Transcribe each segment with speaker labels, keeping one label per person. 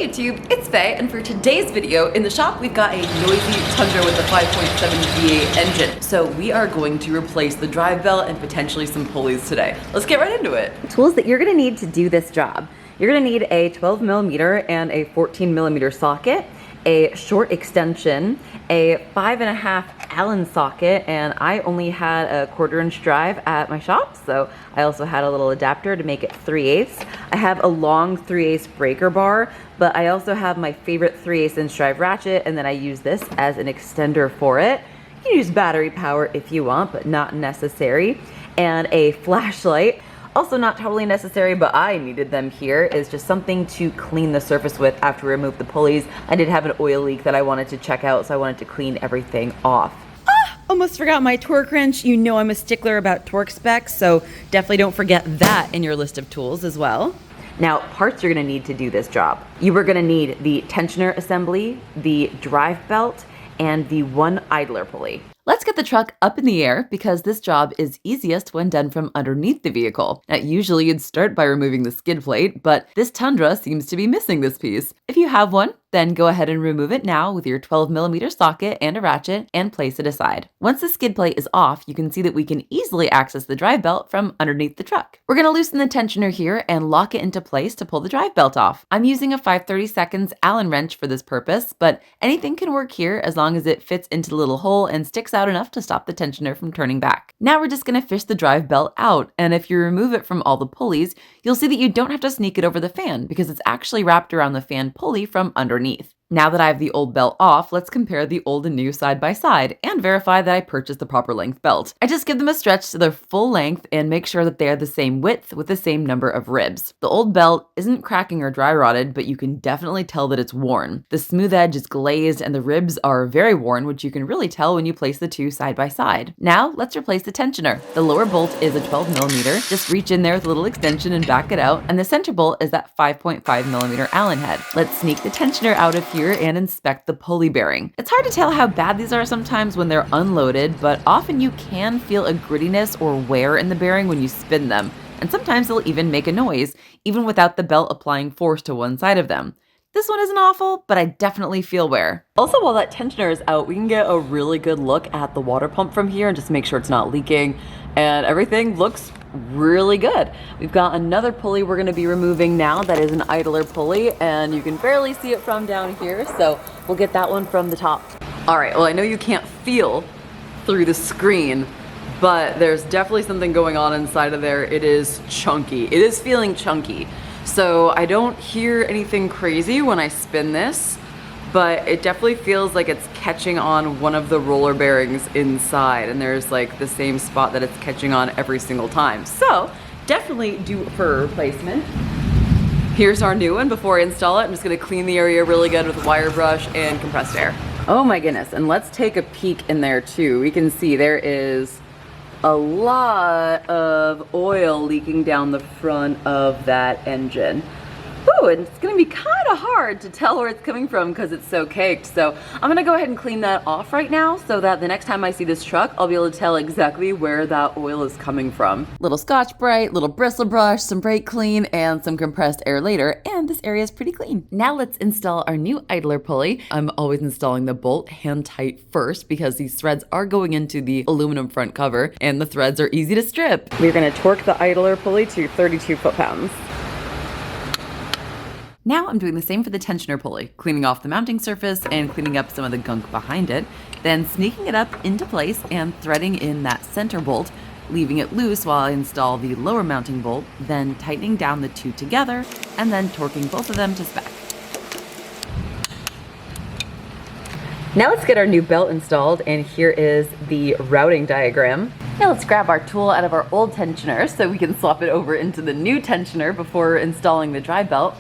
Speaker 1: Hey YouTube, it's Faye, and for today's video, in the shop we've got a noisy Tundra with a 5.7 V8 engine. So we are going to replace the drive belt and potentially some pulleys today. Let's get right into it.
Speaker 2: Tools that you're gonna need to do this job. You're gonna need a 12mm and a 14mm socket, a short extension, a 5.5 Allen socket, and I only had a 1/4 inch drive at my shop, so I also had a little adapter to make it 3/8. I have a long 3/8 breaker bar, but I also have my favorite 3/8 inch drive ratchet, and then I use this as an extender for it. You can use battery power if you want, but not necessary. And a flashlight. Also not totally necessary, but I needed them here, is just something to clean the surface with after we remove the pulleys. I did have an oil leak that I wanted to check out, so I wanted to clean everything off. Almost forgot my torque wrench. You know I'm a stickler about torque specs, so definitely don't forget that in your list of tools as well. Now, parts you're gonna need to do this job. You are gonna need the tensioner assembly, the drive belt, and the one idler pulley. Let's get the truck up in the air because this job is easiest when done from underneath the vehicle. Now, usually you'd start by removing the skid plate, but this Tundra seems to be missing this piece. If you have one, then go ahead and remove it now with your 12mm socket and a ratchet and place it aside. Once the skid plate is off, you can see that we can easily access the drive belt from underneath the truck. We're gonna loosen the tensioner here and lock it into place to pull the drive belt off. I'm using a 5/32 Allen wrench for this purpose, but anything can work here as long as it fits into the little hole and sticks out enough to stop the tensioner from turning back. Now we're just gonna fish the drive belt out, and if you remove it from all the pulleys, you'll see that you don't have to sneak it over the fan because it's actually wrapped around the fan pulley from underneath. Now that I have the old belt off, let's compare the old and new side by side and verify that I purchased the proper length belt. I just give them a stretch to their full length and make sure that they are the same width with the same number of ribs. The old belt isn't cracking or dry rotted, but you can definitely tell that it's worn. The smooth edge is glazed and the ribs are very worn, which you can really tell when you place the two side by side. Now let's replace the tensioner. The lower bolt is a 12mm. Just reach in there with a little extension and back it out, and the center bolt is that 5.5mm Allen head. Let's sneak the tensioner out of here and inspect the pulley bearing. It's hard to tell how bad these are sometimes when they're unloaded, but often you can feel a grittiness or wear in the bearing when you spin them, and sometimes they'll even make a noise, even without the belt applying force to one side of them. This one isn't awful, but I definitely feel wear. Also, while that tensioner is out, we can get a really good look at the water pump from here and just make sure it's not leaking, and everything looks really good. We've got another pulley we're going to be removing now that is an idler pulley, and you can barely see it from down here, so we'll get that one from the top. All right, well, I know you can't feel through the screen, but there's definitely something going on inside of there. It is chunky. It is feeling chunky. So I don't hear anything crazy when I spin this, but it definitely feels like it's catching on one of the roller bearings inside, and there's like the same spot that it's catching on every single time. So definitely due for a replacement. Here's our new one. Before I install it, I'm just gonna clean the area really good with a wire brush and compressed air. Oh my goodness, and let's take a peek in there too. We can see there is a lot of oil leaking down the front of that engine. Ooh, and it's gonna be kind of hard to tell where it's coming from because it's so caked. So I'm gonna go ahead and clean that off right now so that the next time I see this truck, I'll be able to tell exactly where that oil is coming from. Little Scotch-Brite, little bristle brush, some brake clean, and some compressed air later, and this area is pretty clean. Now let's install our new idler pulley. I'm always installing the bolt hand tight first because these threads are going into the aluminum front cover and the threads are easy to strip. We're gonna torque the idler pulley to 32 foot-pounds. Now I'm doing the same for the tensioner pulley, cleaning off the mounting surface and cleaning up some of the gunk behind it, then sneaking it up into place and threading in that center bolt, leaving it loose while I install the lower mounting bolt, then tightening down the two together, and then torquing both of them to spec. Now let's get our new belt installed, and here is the routing diagram. Now let's grab our tool out of our old tensioner so we can swap it over into the new tensioner before installing the drive belt.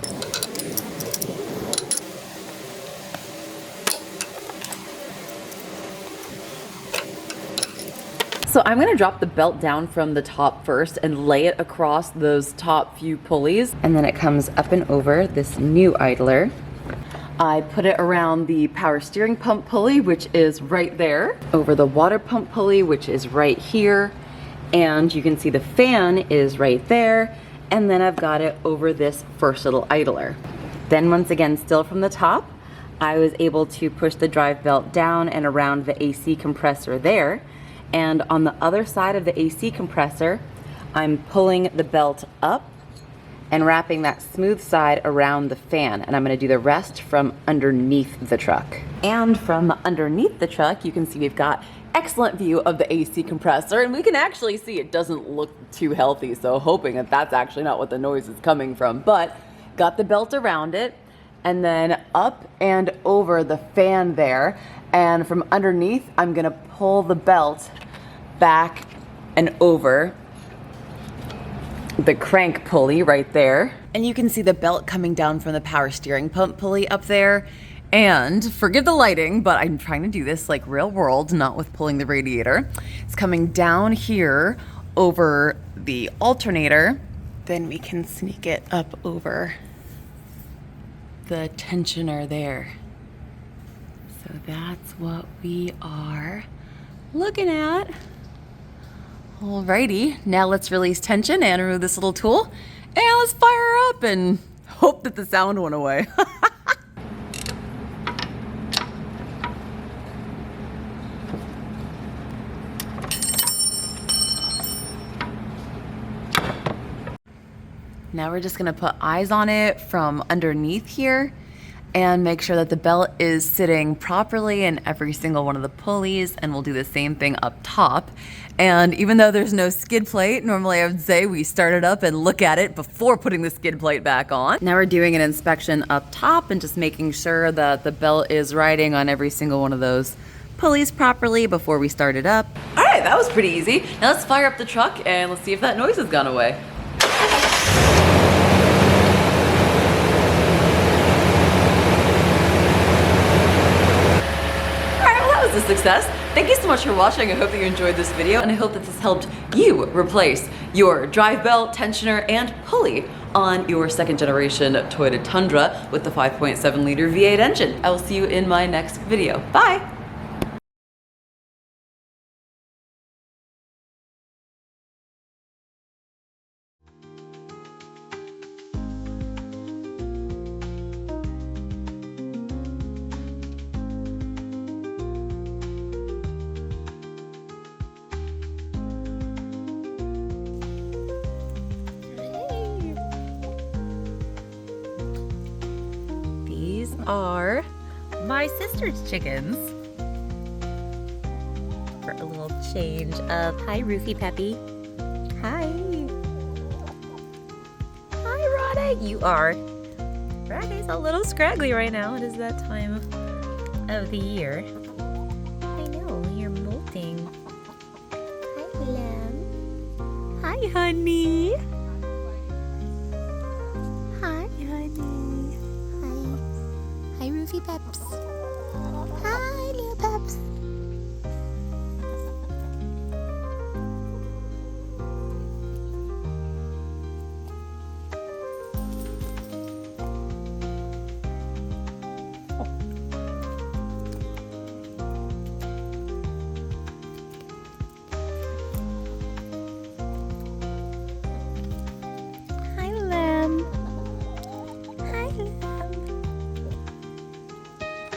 Speaker 2: So I'm gonna drop the belt down from the top first and lay it across those top few pulleys, and then it comes up and over this new idler. I put it around the power steering pump pulley, which is right there, over the water pump pulley, which is right here, and you can see the fan is right there, and then I've got it over this first little idler. Then once again, still from the top, I was able to push the drive belt down and around the AC compressor there. And on the other side of the AC compressor, I'm pulling the belt up and wrapping that smooth side around the fan. And I'm gonna do the rest from underneath the truck. And from underneath the truck, you can see we've got excellent view of the AC compressor, and we can actually see it doesn't look too healthy, so hoping that that's actually not what the noise is coming from. But got the belt around it, and then up and over the fan there, and from underneath, I'm gonna pull the belt back and over the crank pulley right there. And you can see the belt coming down from the power steering pump pulley up there. And forgive the lighting, but I'm trying to do this like real world, not with pulling the radiator. It's coming down here over the alternator. Then we can sneak it up over the tensioner there. So that's what we are looking at. Alrighty, now let's release tension and remove this little tool. And let's fire up and hope that the sound went away. Now we're just gonna put eyes on it from underneath here and make sure that the belt is sitting properly in every single one of the pulleys, and we'll do the same thing up top. And even though there's no skid plate, normally I would say we start it up and look at it before putting the skid plate back on. Now we're doing an inspection up top and just making sure that the belt is riding on every single one of those pulleys properly before we start it up. All right, that was pretty easy. Now let's fire up the truck and let's see if that noise has gone away. A success. Thank you so much for watching. I hope that you enjoyed this video, and I hope that this helped you replace your drive belt, tensioner, and pulley on your second generation Toyota Tundra with the 5.7 liter V8 engine. I will see you in my next video. Bye. Are my sister's chickens for a little change of hi Roofy Peppy. Hi Rada. You are Rada's a little scraggly right now. It is that time of the year. I know, you're molting. Hi lamb. Hi honey. Roofy Peps. Hi, little Peps. Hi, lamb. Hi, lamb.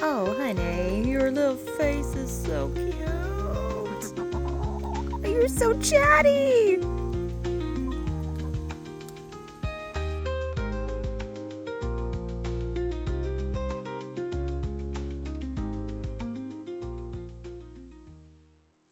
Speaker 2: Oh, honey, your little face is so cute. You're so chatty.